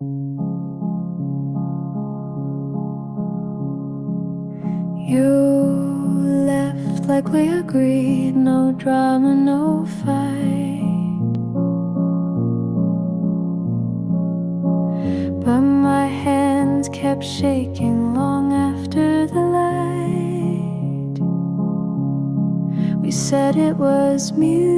You left like we agreed, no drama, no fight. But my hands kept shaking long after the light. We said it was mutual,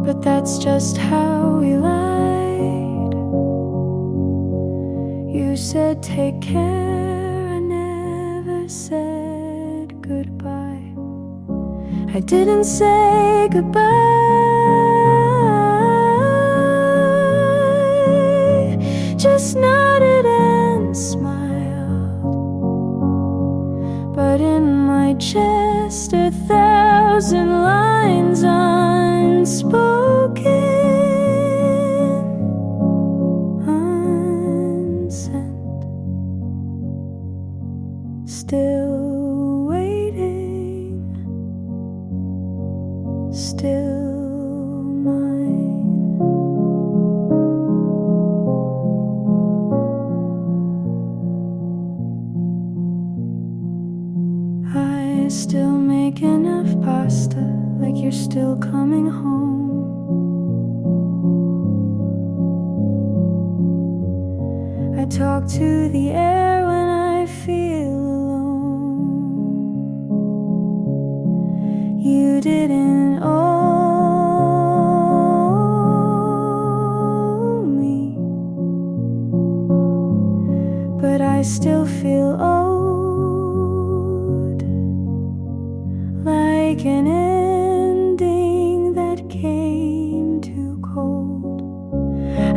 but that's just how we lied. You said take care, I never said goodbye. I didn't say goodbye, just nodded and smiled. But in my chest 1,000 lines unspoken, unsent, still waiting, still mine. I still make enough pasta, like you're still coming home. I talk to the air when I feel alone. You didn't owe me, but I still feel owed, like an ending that came too cold.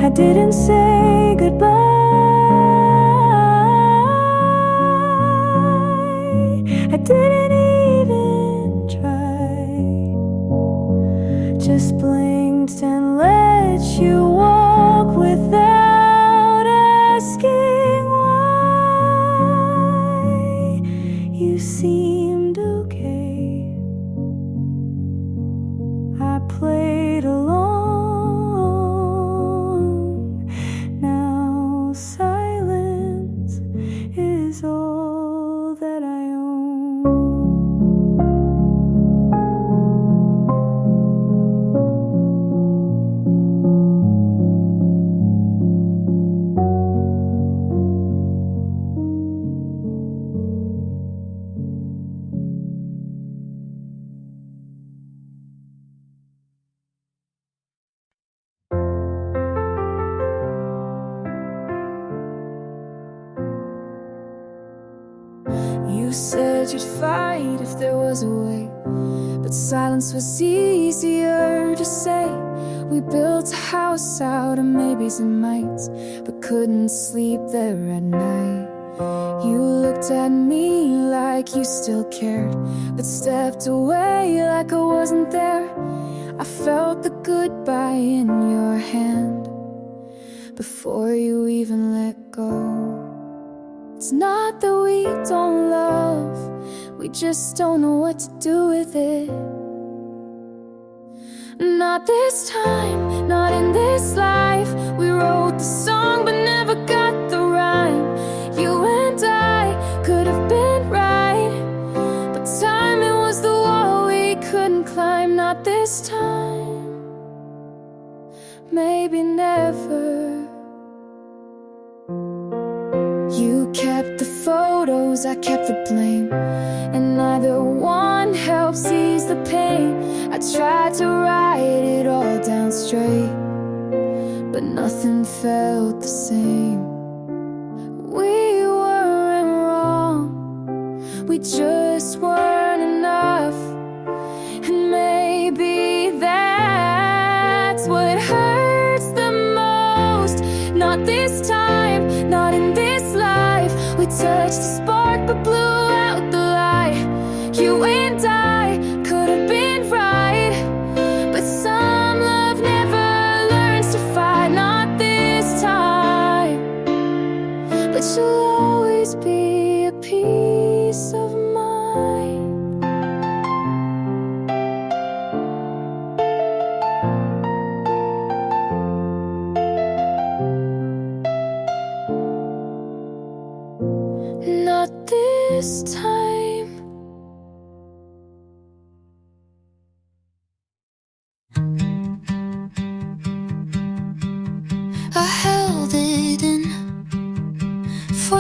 I didn't say goodbye, I didn't even try, just blinked and let you walk without asking why. You seemed okay, I played along. Now silence is all that I own. You said you'd fight if there was a way, but silence was easier to say. We built a house out of maybes and mights, but couldn't sleep there at night. You looked at me like you still cared, but stepped away like I wasn't there. I felt the goodbye in your hand before you even let go. It's not that we don't love, we just don't know what to do with it. Not this time, not in this life. We wrote the song but never got the rhyme. You and I could have been right, but timing was the wall we couldn't climb. Not this time, maybe never. You kept the photos, I kept the blame, and neither one helps ease the pain. I tried to write it all down straight, but nothing felt the same. We weren't wrong, we just weren't enough. And maybe that's what hurts the most. Not this time, not in this life. We touched the spark but blew out the light. You and I could have been right, but some love never learns to fight. Not this time, but you'll always be a piece of mine.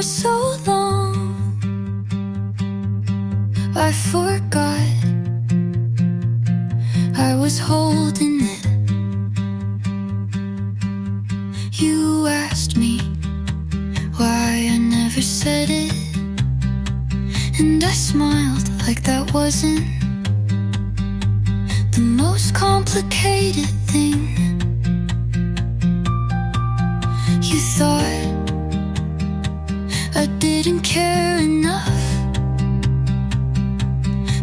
for so long, I forgot I was holding it. You asked me why I never said it, and I smiled like that wasn't the most complicated thing. You thought I didn't care enough,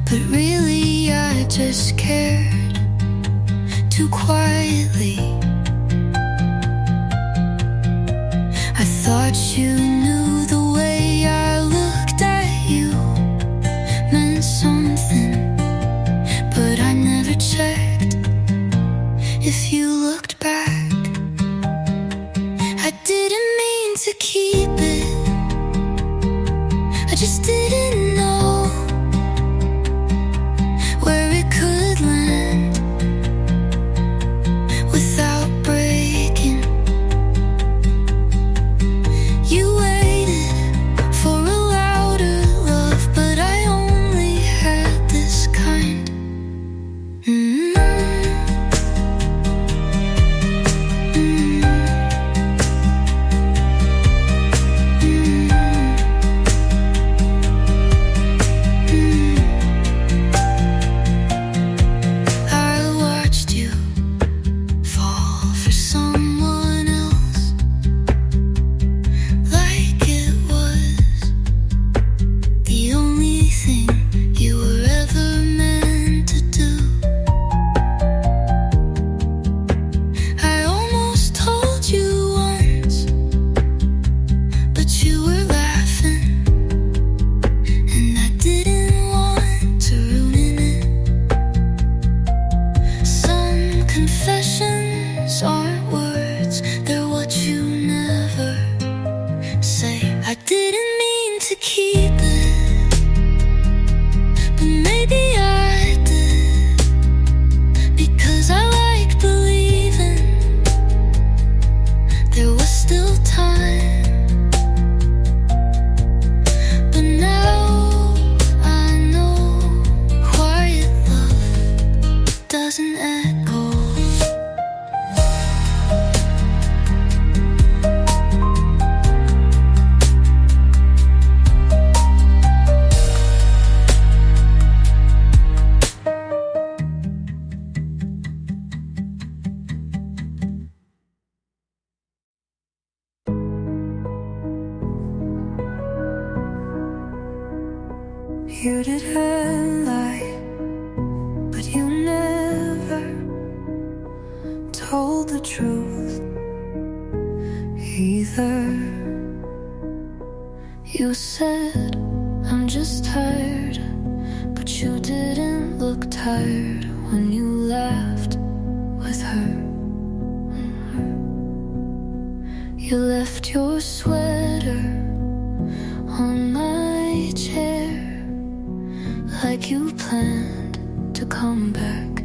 but really I just cared too quietly. I thought you knew the way I looked at you meant something, but I never checked if you looked back. I didn't mean to keep it, I just didn't know where it could land without breaking. You waited for a louder love, but I only had this kind. Confessions aren't words, they're what you never say. I didn't mean to keep it, but maybe I did, because I like believing there was still time. But now I know quiet love doesn't echo. You didn't lie, but you never told the truth either. You said, I'm just tired, but you didn't look tired when you laughed with her. You left your sweater on my chair, like you planned to come back,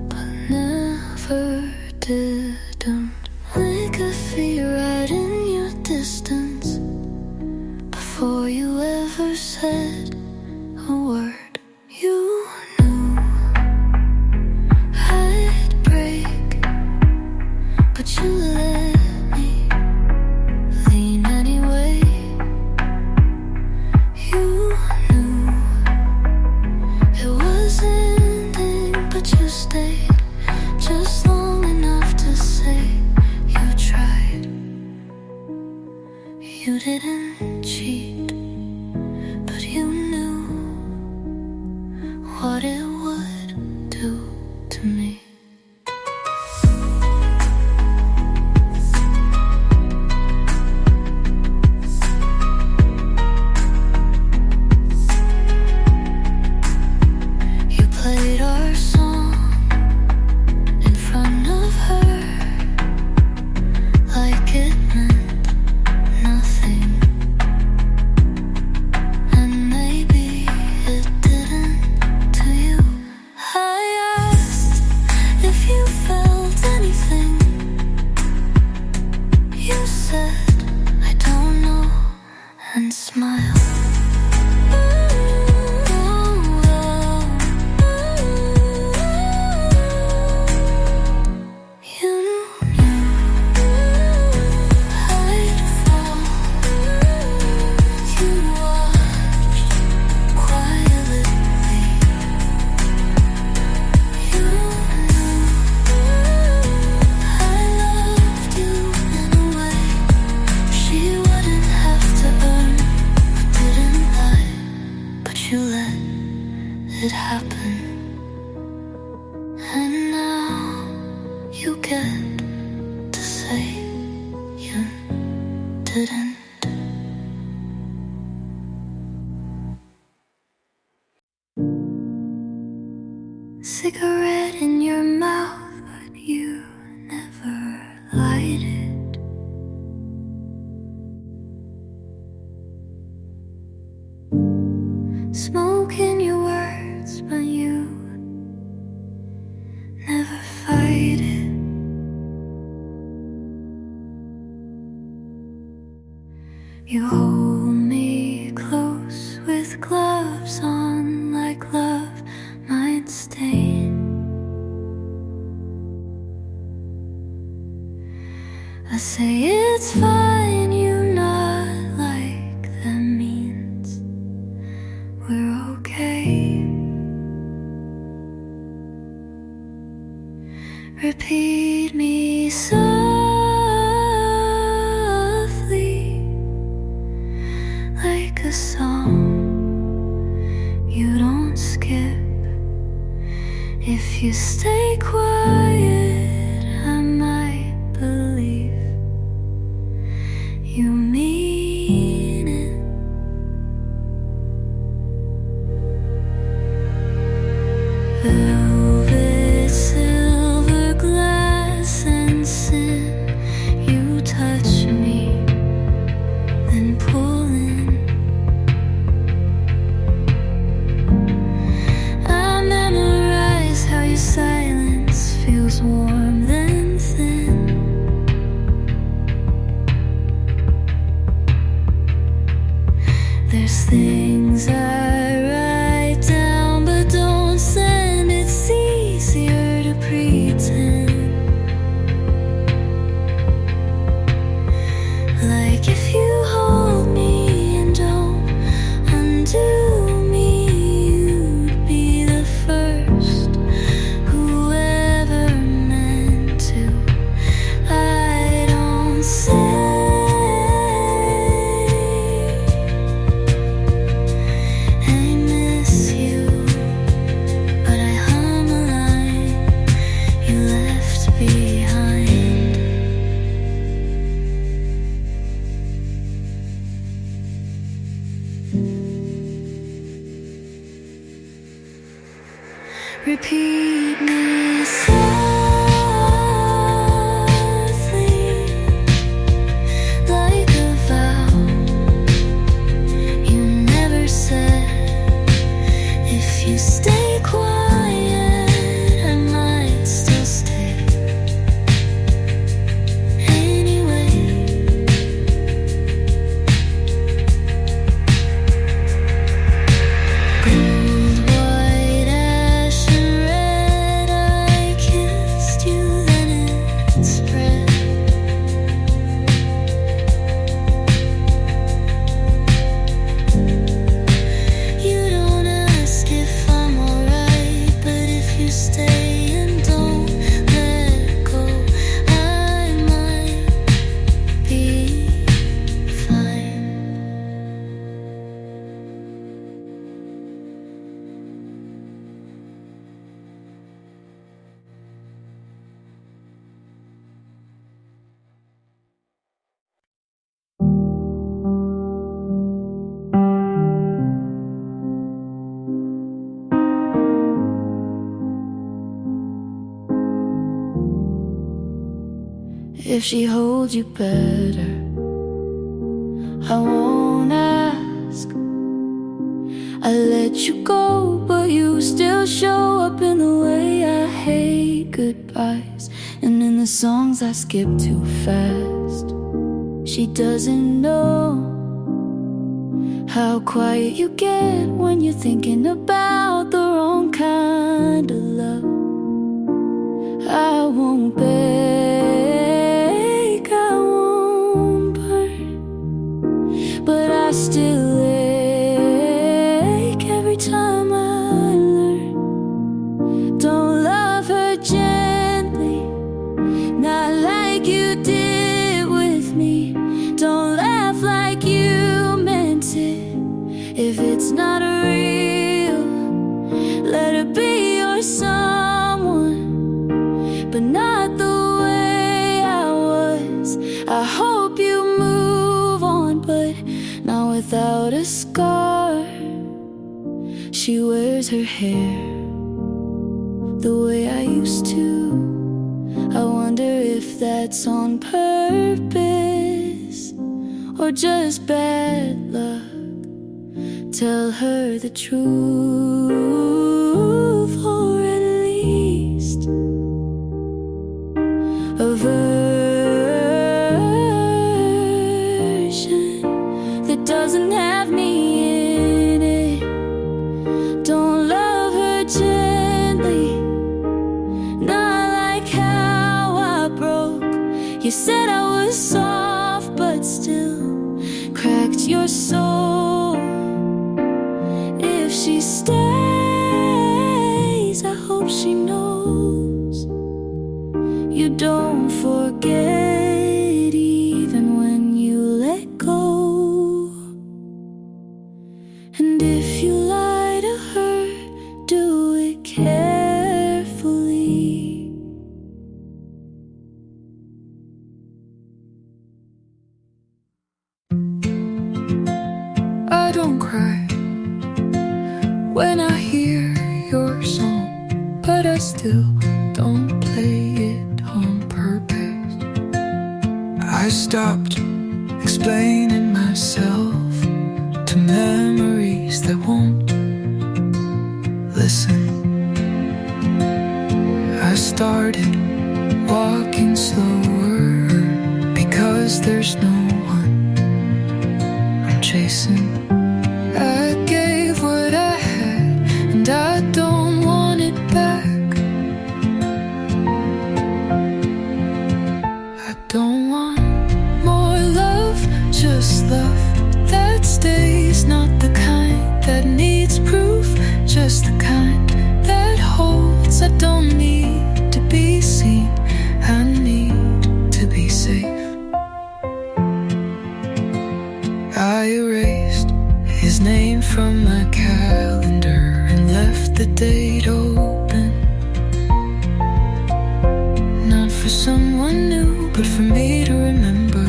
but never didn't. We could feel right in your distance before you ever said a word. You knew I'd break, but you let me lean anyway. You knew it was ending, but you stayed just long enough to say you tried. You didn't cheat, but you knew what it would do to me. Played our song in front of her like it meant nothing, and maybe it didn't to you. I asked you get to say you didn't. Cigarette in your mouth, but you never light it. Smoke in your words, but you never fight it. You hold me close with gloves on, like love might stain. I say it's fine, you nod like that means we're okay. Repeat me softly, like a song you don't skip. If you stay quiet, I might believe you mean it. Velvet, silver glass and sin, you touch me, then pull in. I memorize how your silence feels warm then thin. There's things I write down but don't send. It's easier to pretend. Like if you hold me and don't undo me, you'd be the first who ever meant to. I don't say I miss you, but I hum a line you left behind. Repeat me softly, like a vow you never said. If you stay quiet, I might still stay. Anyway, gold, white, ash and red, I kissed you, then it spread. You don't ask if I'm alright, but if you stay and don't let go, I might be fine. If she holds you better, I won't ask. I let you go, but you still show up in the way I hate goodbyes, and in the songs I skip too fast. She doesn't know how quiet you get when you're thinking about the wrong kind of love. I won't beg, I won't burn, but I still ache every time I learn. Don't love her gently, not like you did with me. Don't laugh like you meant it. If it's not real, let her be your someone, but not the I hope you move on, but not without a scar. She wears her hair the way I used to. I wonder if that's on purpose or just bad luck. Tell her the truth, or at least a version that doesn't have me in it. Don't love her gently, not like how I broke. You said I was soft, but still cracked your soul. If she stays, I hope she knows you don't forget even when you let go. And if you lie to her, do it carefully. I don't cry when I hear your song, but I still don't play it on purpose. I stopped explaining myself to memories that won't listen. I started walking slower because there's no one I'm chasing. I gave what I had, and I don't want it back. I don't want more love, just love that stays. Not the kind that needs proof, just the kind that holds. I don't need to be seen, I need to be safe. I erased his name from my calendar and left the date open. Not for someone new, but for me to remember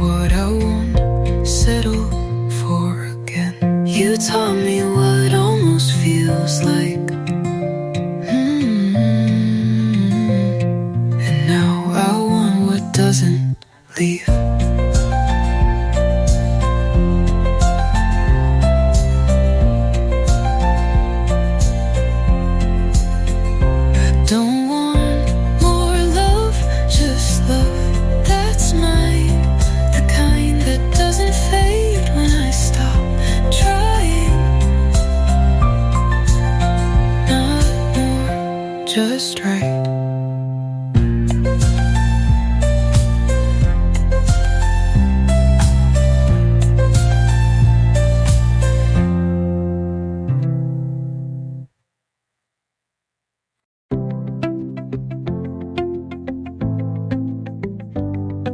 what I won't settle for again. You taught me what almost feels like. And now I want what doesn't leave. Just right.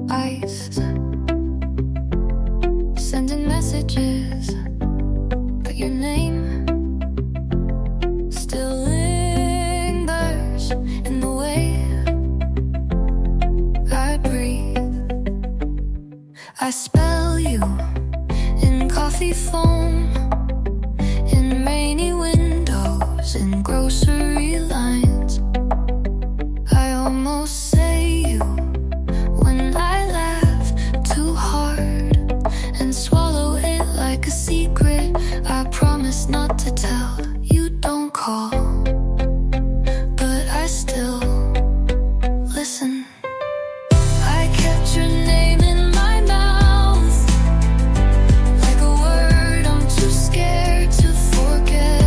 Ice, sending messages, but your name still lingers in the way I breathe. I spell you in coffee foam, in rainy windows, in grocery lines. I almost say you when I laugh too hard and swallow it like a secret I promise not to tell. You don't call, but I still listen. I kept your name in my mouth like a word I'm too scared to forget.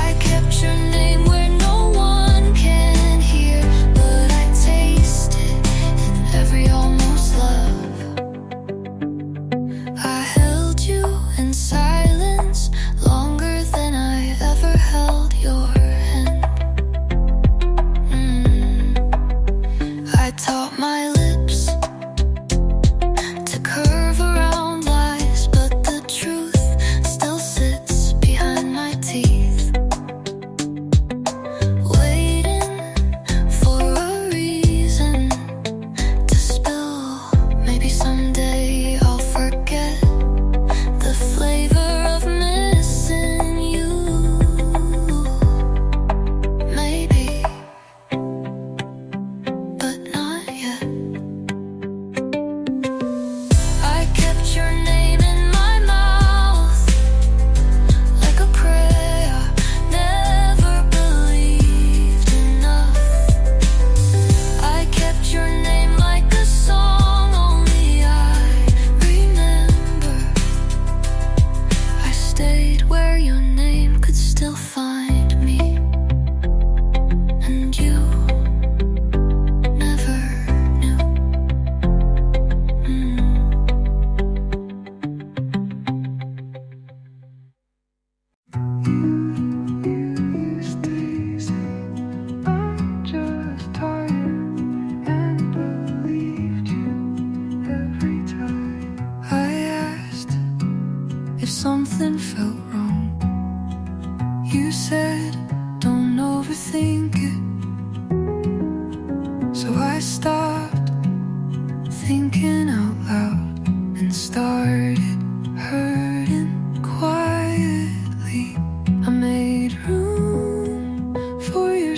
I kept your name where no one can hear, but I taste it in every almost love. I held you in silence longer than I ever held your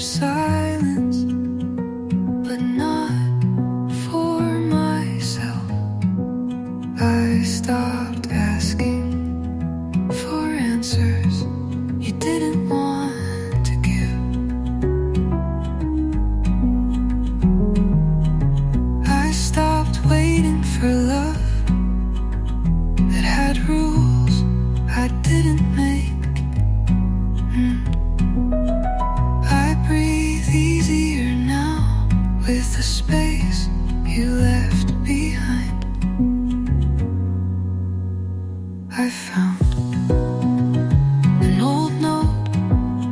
silence, but not for myself. I stopped asking for answers you didn't want to give. I stopped waiting for love that had rules I didn't make. I breathe easier now with the space you left behind. I found an old note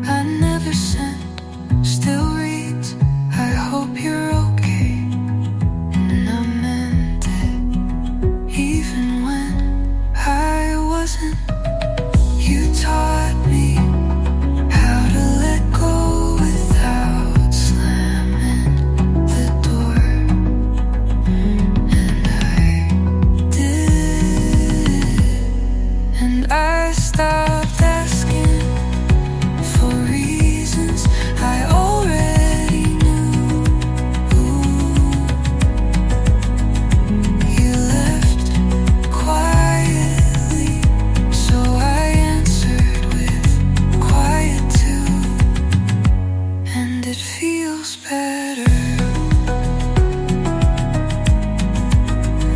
I never sent, still reads, I hope you're okay. And I meant it, even when I wasn't. You taught me how to let go without slamming the door. And I did. And I stopped asking for reasons I already knew. You left quietly, so I answered with quiet too. And it feels better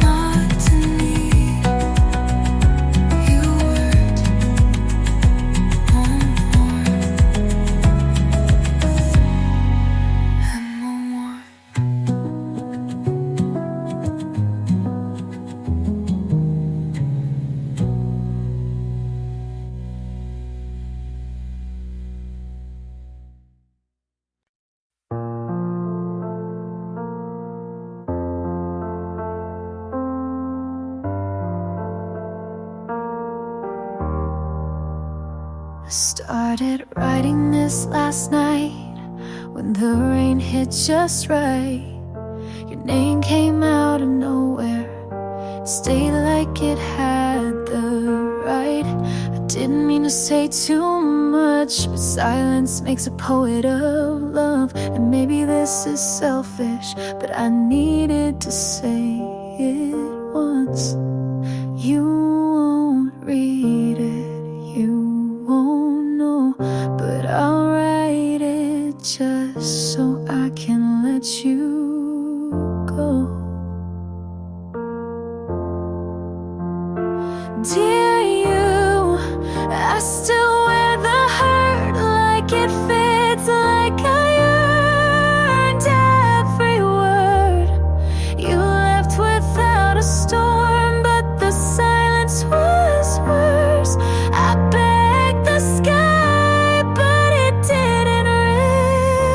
not to need you word no more and no more. I started writing this last night when the rain hit just right. Your name came out of nowhere, it stayed like it had the right. I didn't mean to say too much, but silence makes a poet of love. And maybe this is selfish, but I needed to say it once. You won't read it, you won't know, but I'll write it just so I can let you go. Dear you, I still wear the hurt like it fits, like I earned every word. You left without a storm, but the silence was worse. I begged the sky, but it didn't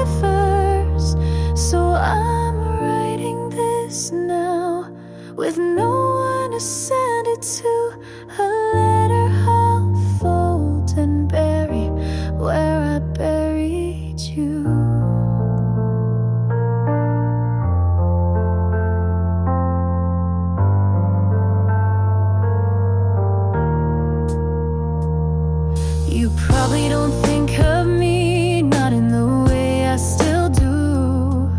reverse. So I'm writing this now with no one to send it to. A letter I'll fold and bury where I buried you. You probably don't think of me, not in the way I still do.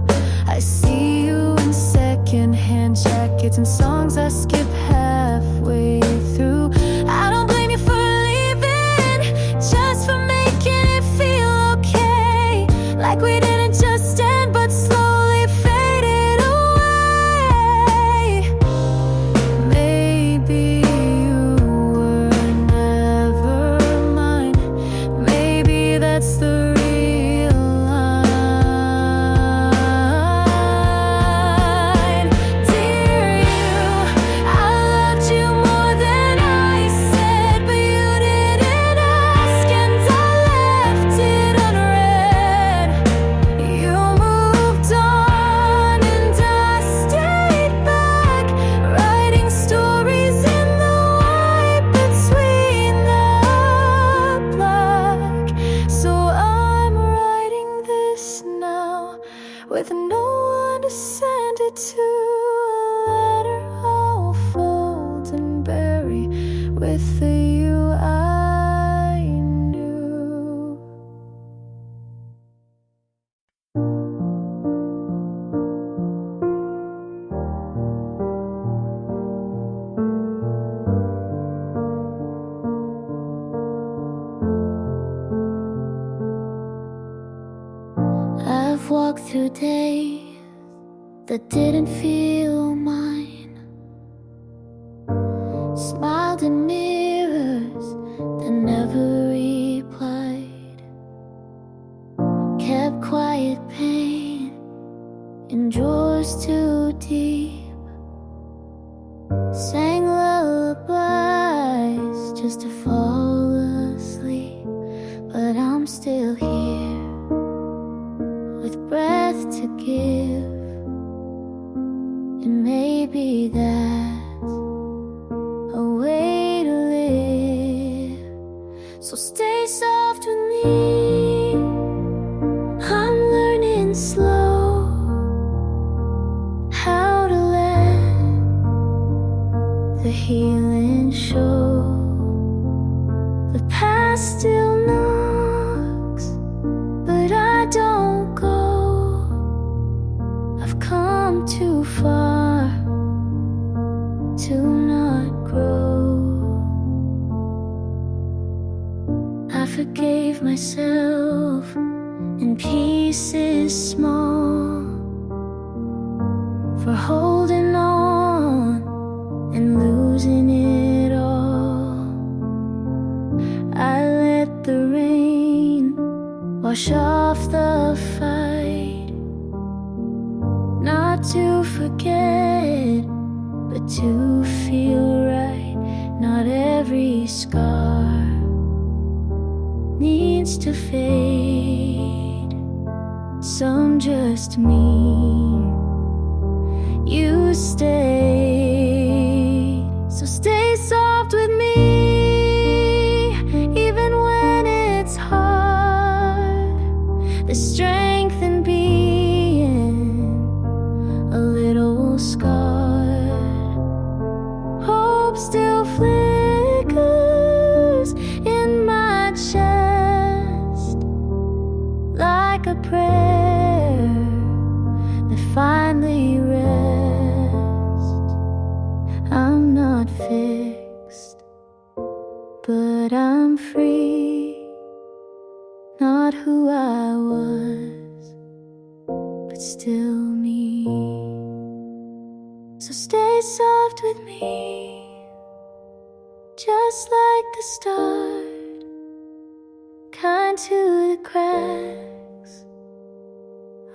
I see you in secondhand jackets and songs I skip halfway through. I don't blame you for leaving, just for making it feel okay. Like we didn't just end, but slowly faded away. Maybe you were never mine. Maybe that's the real line. Dear you, I walked through days that didn't feel mine, smiled in mirrors that never replied, kept quiet pain in drawers too deep, sang lullabies just to fall asleep. But I'm still here with breath to give, and maybe that's a way to live. So stay soft with me, I'm learning slow how to let the healing show. The past still knocks, but I don't go. I've come too far to not grow. I forgave myself in pieces small for holding on and losing it all. I let the rain wash off the fight, not to forget, but to feel right. Not every scar needs to fade, some just mean you stayed. So stay soft with me, even when it's hard. The strength in being a little scarred. Hope still flickers in my chest like a prayer that finally rests. I'm not fixed, but I'm free. Not who I was, but still me. So stay soft with me, just like the start, kind to the cracks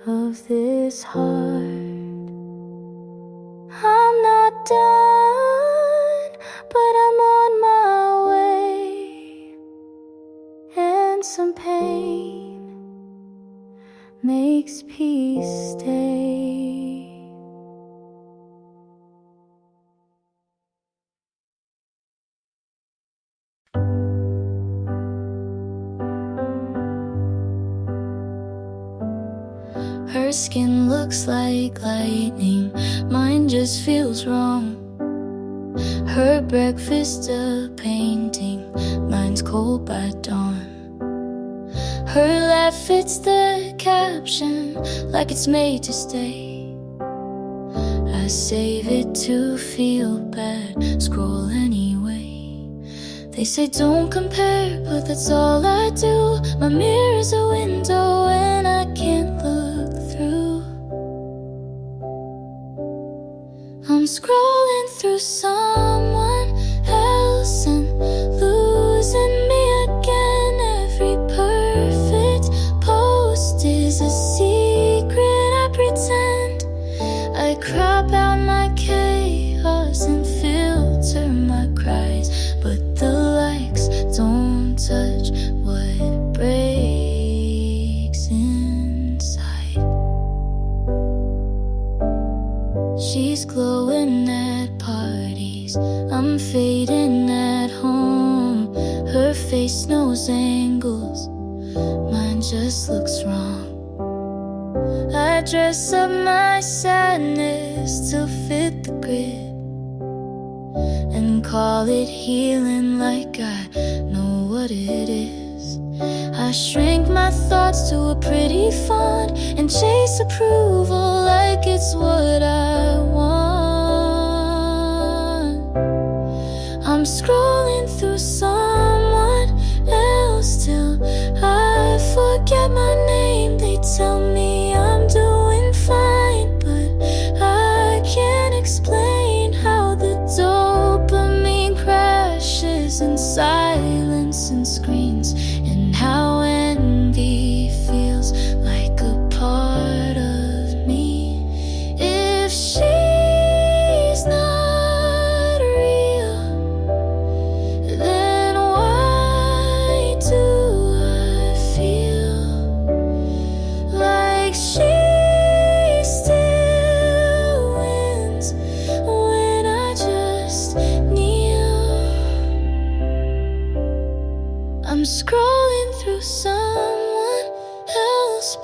of this heart. I'm not done, but I'm on my way, and some pain makes peace stay. Her skin looks like lightning, mine just feels wrong. Her breakfast a painting, mine's cold by dawn. Her laugh fits the caption like it's made to stay. I save it to feel bad, scroll anyway. They say don't compare, but that's all I do. My mirror's a window and I can't look through. I'm scrolling through someone else and losing me again. Every perfect post is a secret I pretend. I crop out my chaos and filter my cries, but the likes don't touch what breaks inside. She's glowing at parties, I'm fading at home. Her face knows angles, mine just looks wrong. I dress up my sadness to fit the grid and call it healing like I know what it is. I shrink my thoughts to a pretty font and chase approval like it's what I want. I'm scrolling through someone else till I forget my name. They tell me I'm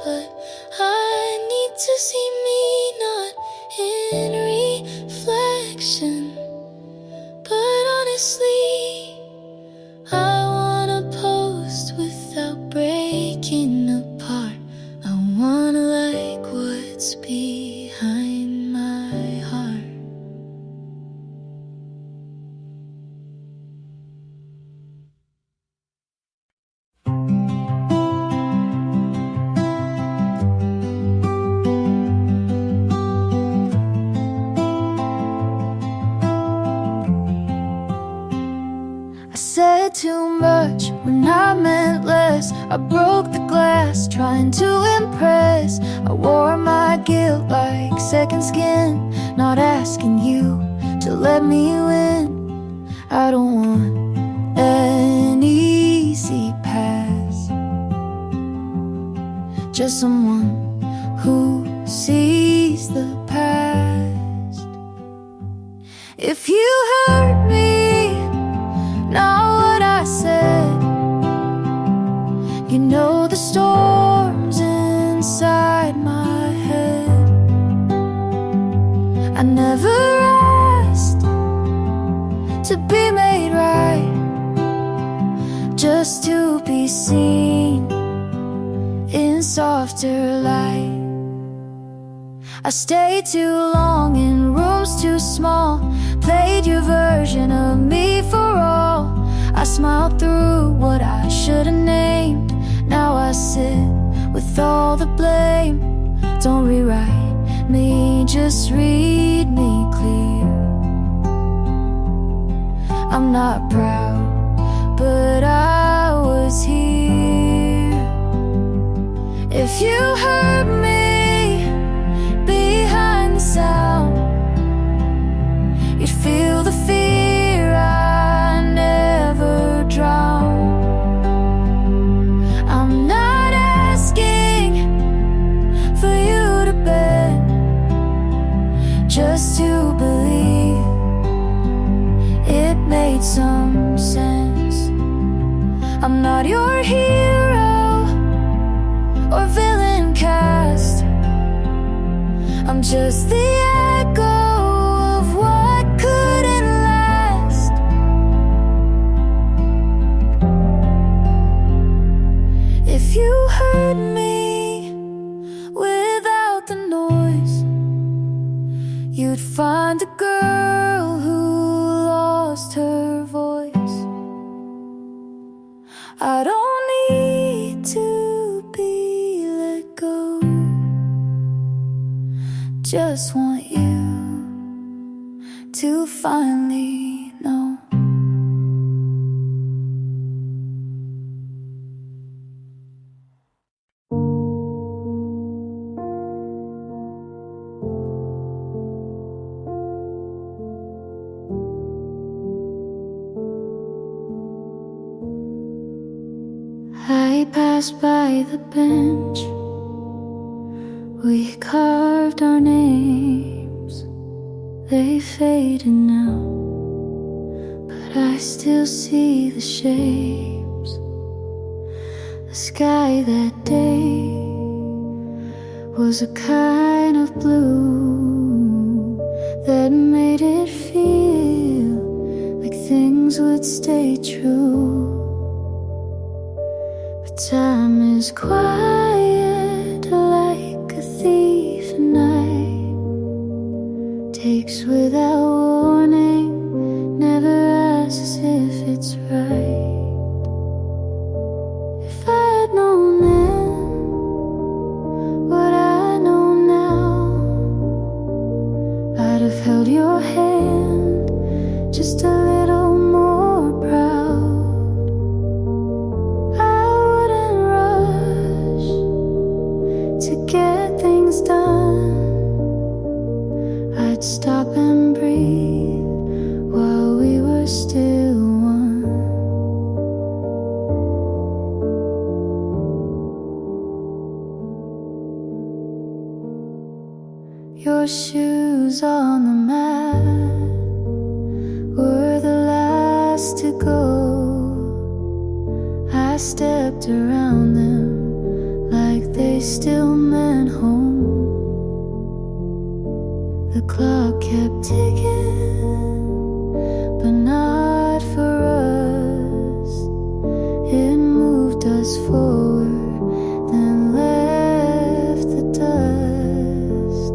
but I need to see me not in reflection. But honestly, I wanna post without breaking apart. I wanna like what's behind my heart. I said too much when I meant less. I broke the glass trying to impress. I wore my guilt like second skin, not asking you to let me win. I don't want an easy pass, just someone who sees the past. If you hurt me, not what I said, you know the storms inside my head. I never asked to be made right, just to be seen in softer light. I stayed too long in rooms too small, played your version of me for all. I smiled through what I should've named. Now I sit with all the blame. Don't rewrite me, just read me clear. I'm not proud, but I was here. If you hurt me behind the sound, you'd feel the fear I never drowned. I'm not asking for you to bend, just to believe it made some sense. I'm not your hero or villain cast, I'm just the echo of what couldn't last. If you heard me without the noise, you'd find a girl who lost her voice. I don't need to be let go, just want you to finally know. I passed by the bench, we carved our names. They faded now, but I still see the shapes. The sky that day was a kind of blue that made it feel like things would stay true. But time is quiet like a thief at night, takes without warning, never asks if it's right. If I had known then what I know now, I'd have held your hand just a little more proud. I wouldn't rush to get things done, I'd stop and breathe while we were still one. Your shoes on the mat were the last to go. I stepped around them like they still meant home. The clock kept ticking, but not for us. It moved us forward, then left the dust.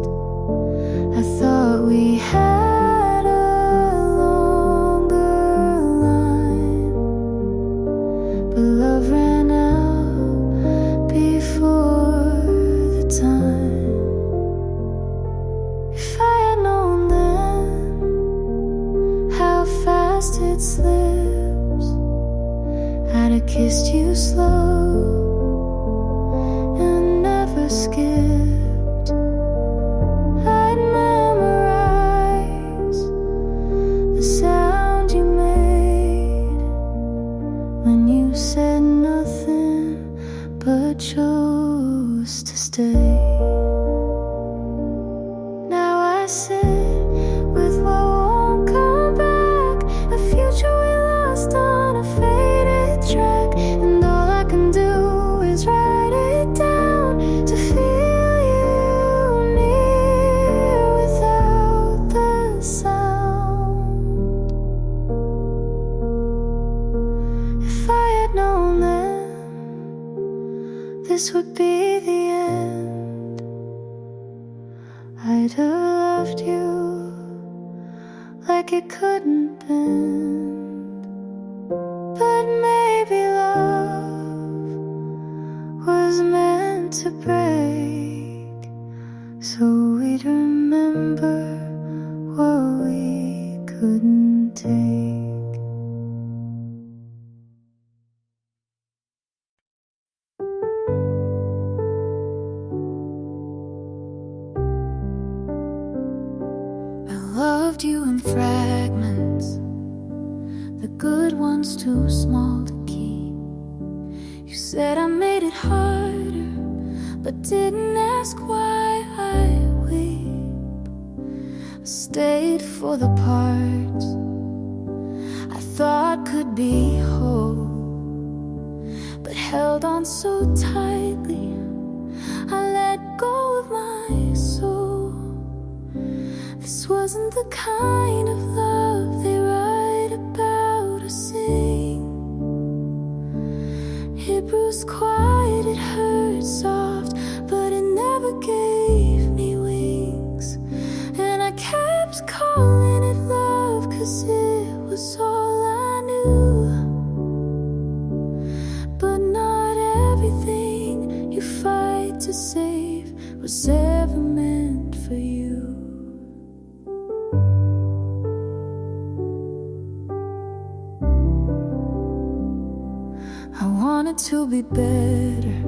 I thought we had a longer line, but love ran out before the time. If I had known then how fast it slips, I'd have kissed you slow and never skipped. I'd memorize the sound you made when you said nothing but chose to stay. Now I sit with what won't come back, a future we lost on a faded track, and all I can do is write it down to feel you near without the sound. If I had known then this would be the end, I'd have loved you like it couldn't bend. But maybe love was meant to break, so we'd remember what we couldn't take. I loved you in fragments, the good ones too small to keep. You said I made it harder, but didn't ask why I weep. I stayed for the parts I thought could be whole, but held on so tightly I let go of my soul. This wasn't the kind of love they write about or sing. It bruised quiet, it hurt soft, but it never gave me wings. And I kept calling it love, 'cause it was all I knew. But not everything you fight to save was ever meant for you. I wanted to be better,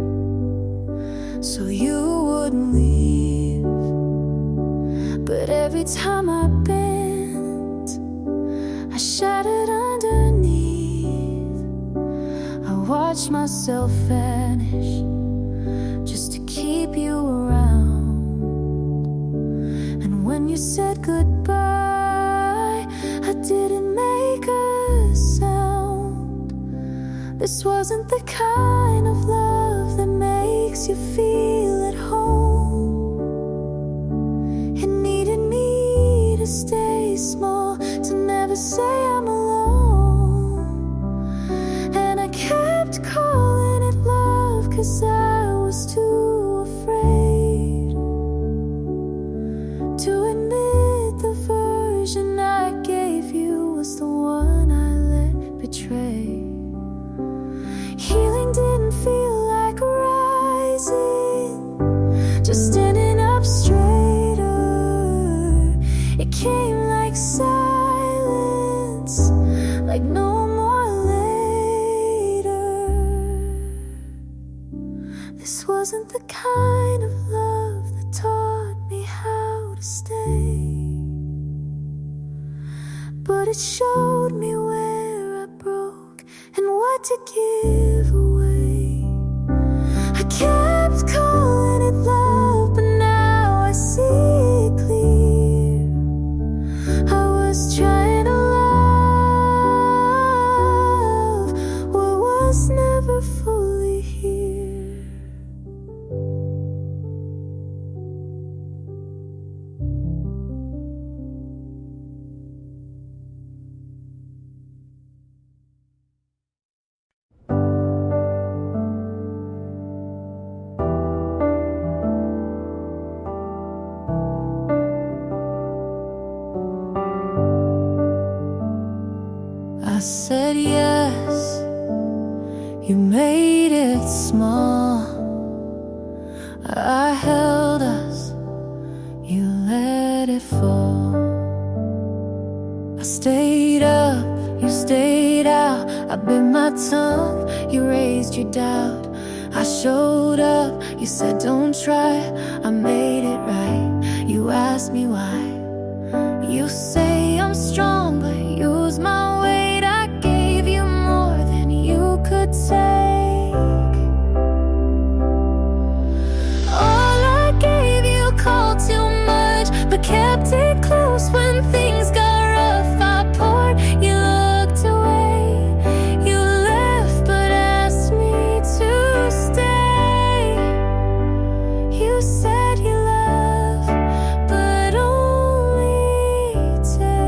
so you wouldn't leave. But every time I bent, I shattered underneath. I watched myself vanish just to keep you around. And when you said goodbye, I didn't make a sound. This wasn't the kind of love that makes you feel at home. It needed me to stay small, to never say I'm alone. And I kept calling it love, 'cause I was too afraid to admit the version I gave you was the one I let betray. Healing didn't feel like rising, just standing up straighter. It came like silence, like no more later. This wasn't the kind of love that taught me how to stay, but it showed me where I broke and what to give away. I kept calling it love, but now I see it clear. I was trying to love what was never fully here. it small. I held us, you let it fall. I stayed up, you stayed out. I bit my tongue, you raised your doubt. I showed up, you said don't try. I made it right, you asked me why. You say I'm strong, but use my weight. I gave you more than you could take. All I gave you called too much, but kept it close when things got rough. I poured, you looked away. You left, but asked me to stay. You said you love, but only take.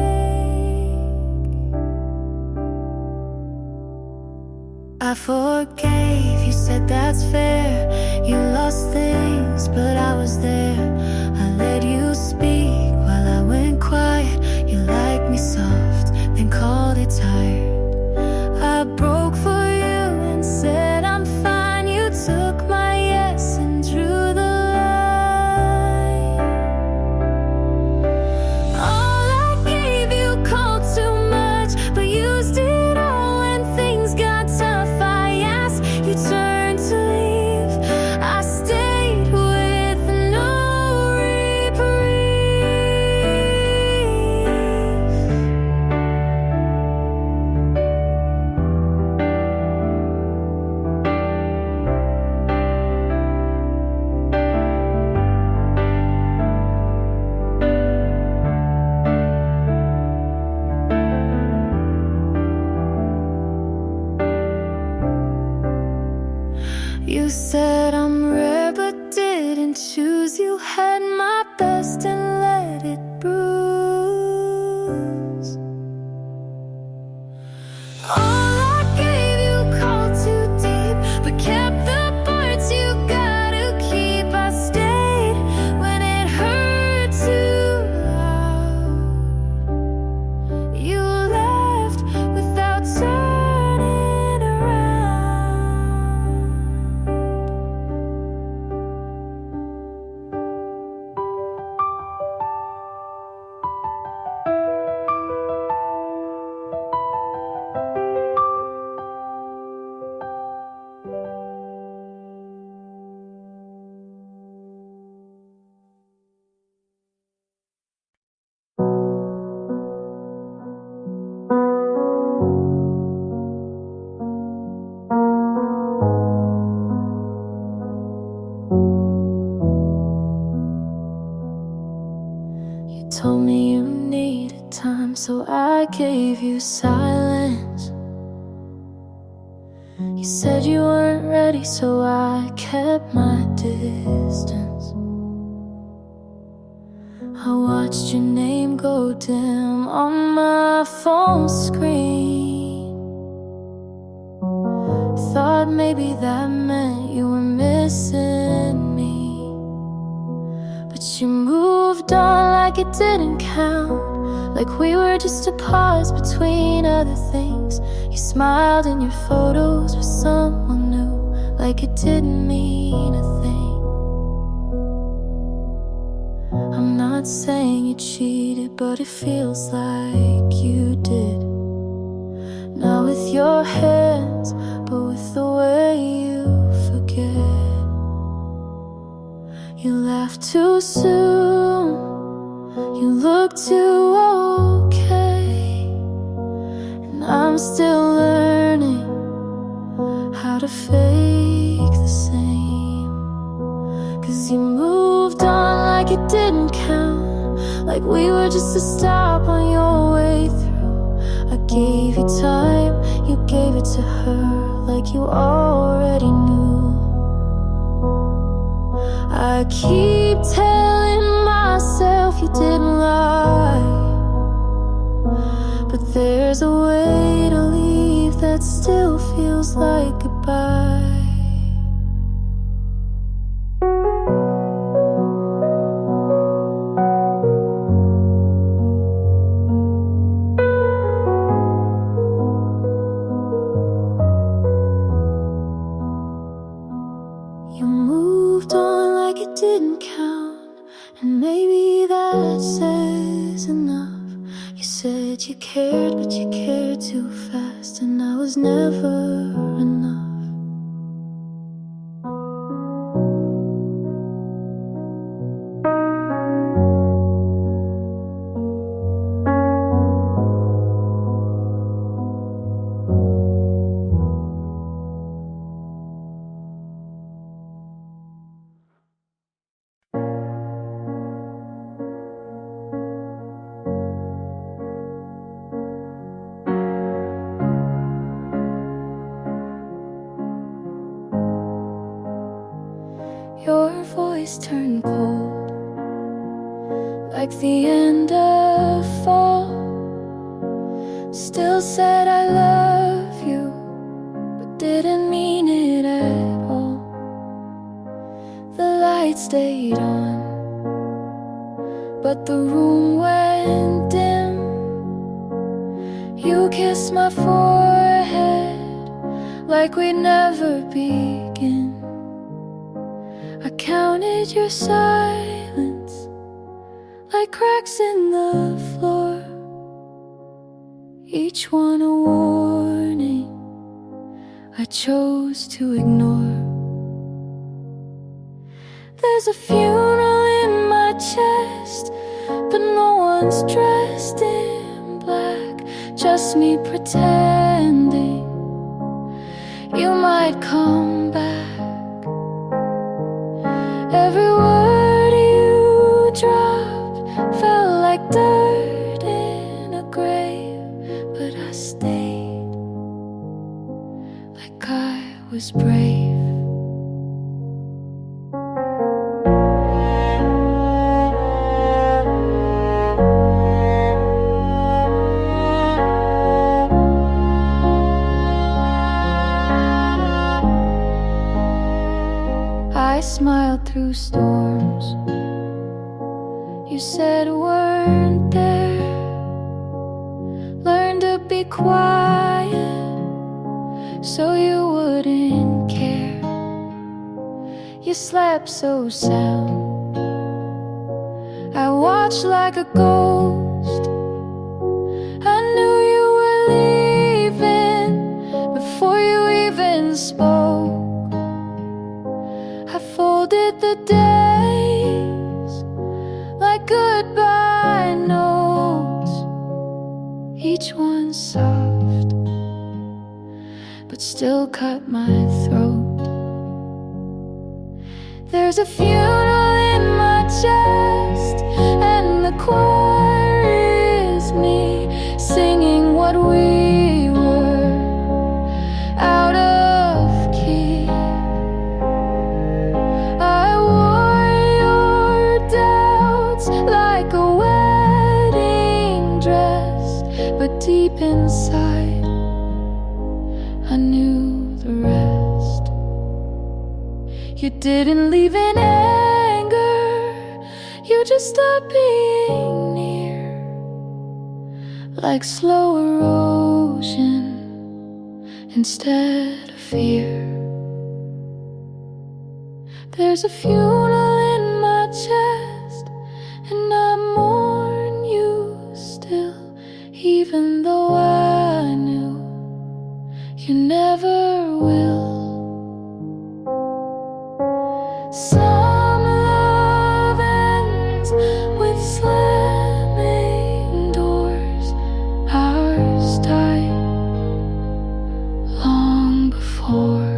I forgave, you said that's fair. You lost things, but I was there. I let you speak while I went quiet. You liked me soft, then called it tired. I broke for you and said I'm fine. You took my yes and drew the line. All I gave you called too much, but used it all when things got tough. I asked, you turned to leave. I stayed with no reprieve. You said I'm rare, but didn't choose. You had my best and let it bruise. All I gave you called too deep, but kept the parts you gotta keep. I stayed when it hurt too loud. You left without turning around. You told me you needed time, so I gave you silence. You said you weren't ready, so I kept my distance. I watched your name go dim on my phone screen. Thought maybe that meant you were missing me, but you moved on like it didn't count, like we were just a pause between other things. You smiled in your photos with someone new, like it didn't mean a thing. I'm not saying you cheated, but it feels like you did. Not with your hands, but with the way you forget. You laughed too soon, you look too okay, and I'm still learning how to fake the same. 'Cause you moved on like it didn't count, like we were just a stop on your way through. I gave you time, you gave it to her, like you already knew. I keep telling myself you didn't lie, but there's a way to leave that still feels like goodbye. didn't count, and maybe that says enough. You said you cared, but you cared too fast, and I was never enough. Your voice turned cold, like the end of fall. Still said I love you, but didn't mean it at all. The light stayed on, but the room went dim. You kissed my forehead like we'd never begin. I counted your silence like cracks in the floor, each one a warning I chose to ignore. There's a funeral in my chest, but no one's dressed in black, just me pretending you might come back. Every word you dropped felt like dirt in a grave, but I stayed like I was brave. I smiled through storms you said weren't there. Learned to be quiet so you wouldn't care. You slept so sound, I watched like a ghost. I knew you were leaving before you even spoke. I folded the days like goodbye notes, each one soft, but still cut my throat. There's a funeral in my chest, and the choir is me singing what we were, out of key. I wore your doubts like a wedding dress, but deep inside I knew the rest. You didn't leave in anger, you just stopped being near, like slow erosion instead of fear. There's a funeral in my chest, and I mourn you still, even though I knew you never will. Some love ends with slamming doors, ours died long before.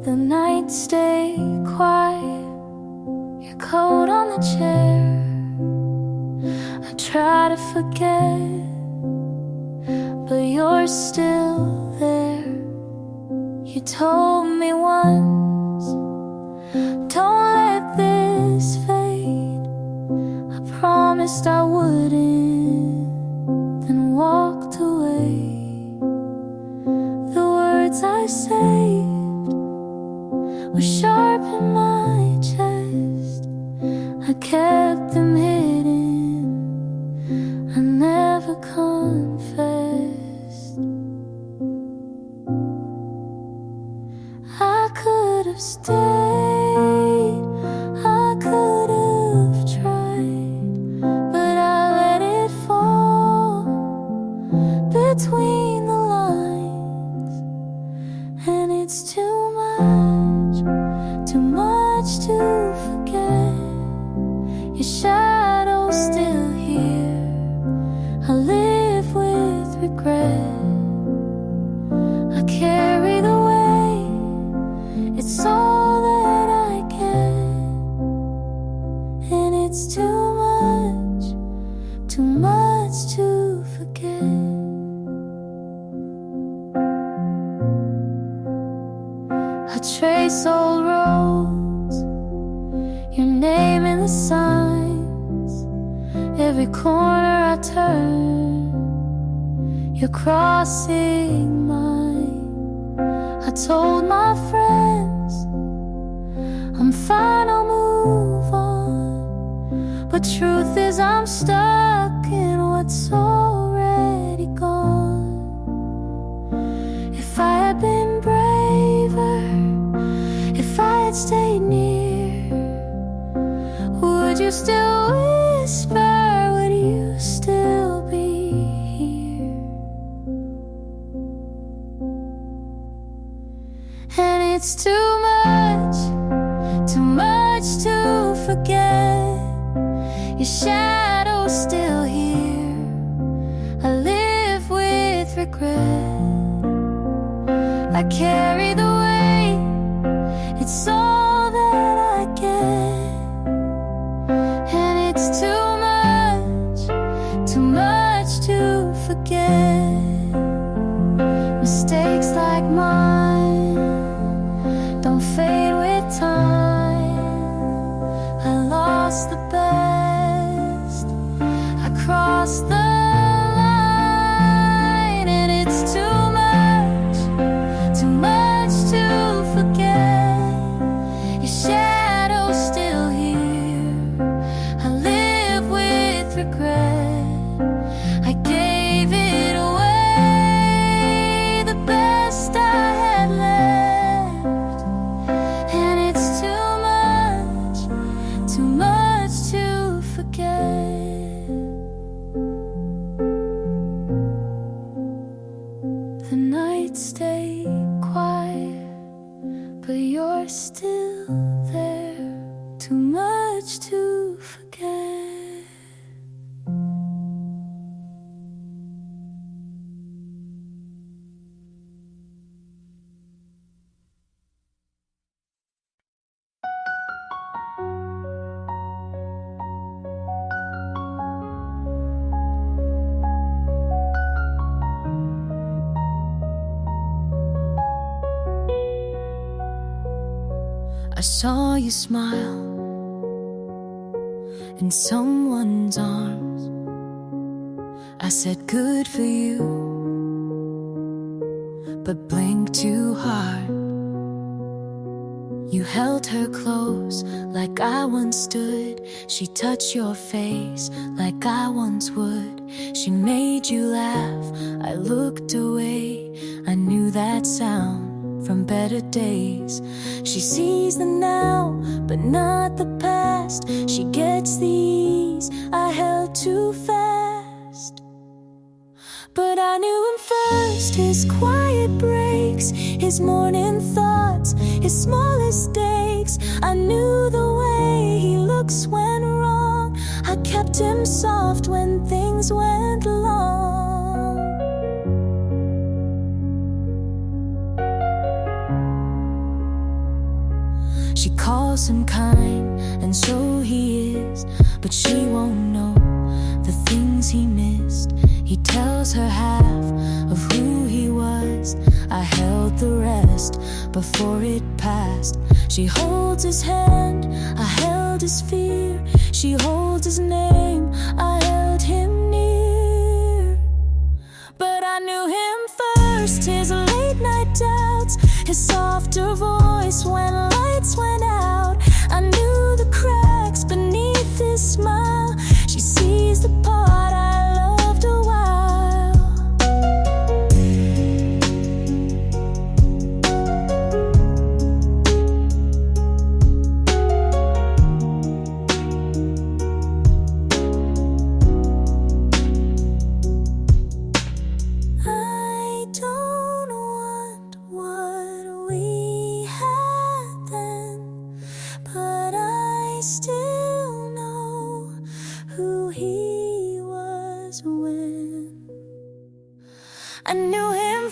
The night stayed quiet, your coat on the chair. I try to forget, but you're still there. You told me once, don't let this fade. I promised I wouldn't, then walked away. The words I saved were sharp in my kept them hidden, I never confessed. I could have stayed, I could have tried, but I let it fall between the lines. And it's too much to forget. Your shadow's still here, I live with regret. I carry the weight, it's all that I get. And it's too much to forget. I trace old roads, your name in the signs. Every corner I turn, you're crossing mine. I told my friends I'm fine, I'll move on, but truth is I'm stuck in what's already gone. If I had been braver, if I had stayed near, would you still whisper? Would you still be here? And it's too much to forget. Your shadow's still here, I live with regret. I carry the weight, it's all that I get. And it's too much to forget. Mistakes like mine don't fade with time. I lost the best, I crossed the line. And it's too much to forget. Your shadow's still here, I live with regret. I gave it away, the best I had left. And it's too much to forget. The nights stay quiet, but you're still there. Too much to forget. I saw you smile in someone's arms. I said good for you, but blinked too hard. You held her close like I once stood. She touched your face like I once would. She made you laugh, I looked away. I knew that sound from better days. She sees the now, but not the past. She gets the ease I held too fast. But I knew him first, his quiet breaks, his morning thoughts, his smallest stakes. I knew the way he looks when wrong. I kept him soft when things went long. She calls him kind, and so he is, but she won't know the things he missed. He tells her half of who he was. I held the rest before it passed. She holds his hand, I held his fear. She holds his name, I held him near. But I knew him first, his late night doubts, his softer voice when lights went out. I knew the cracks beneath I knew him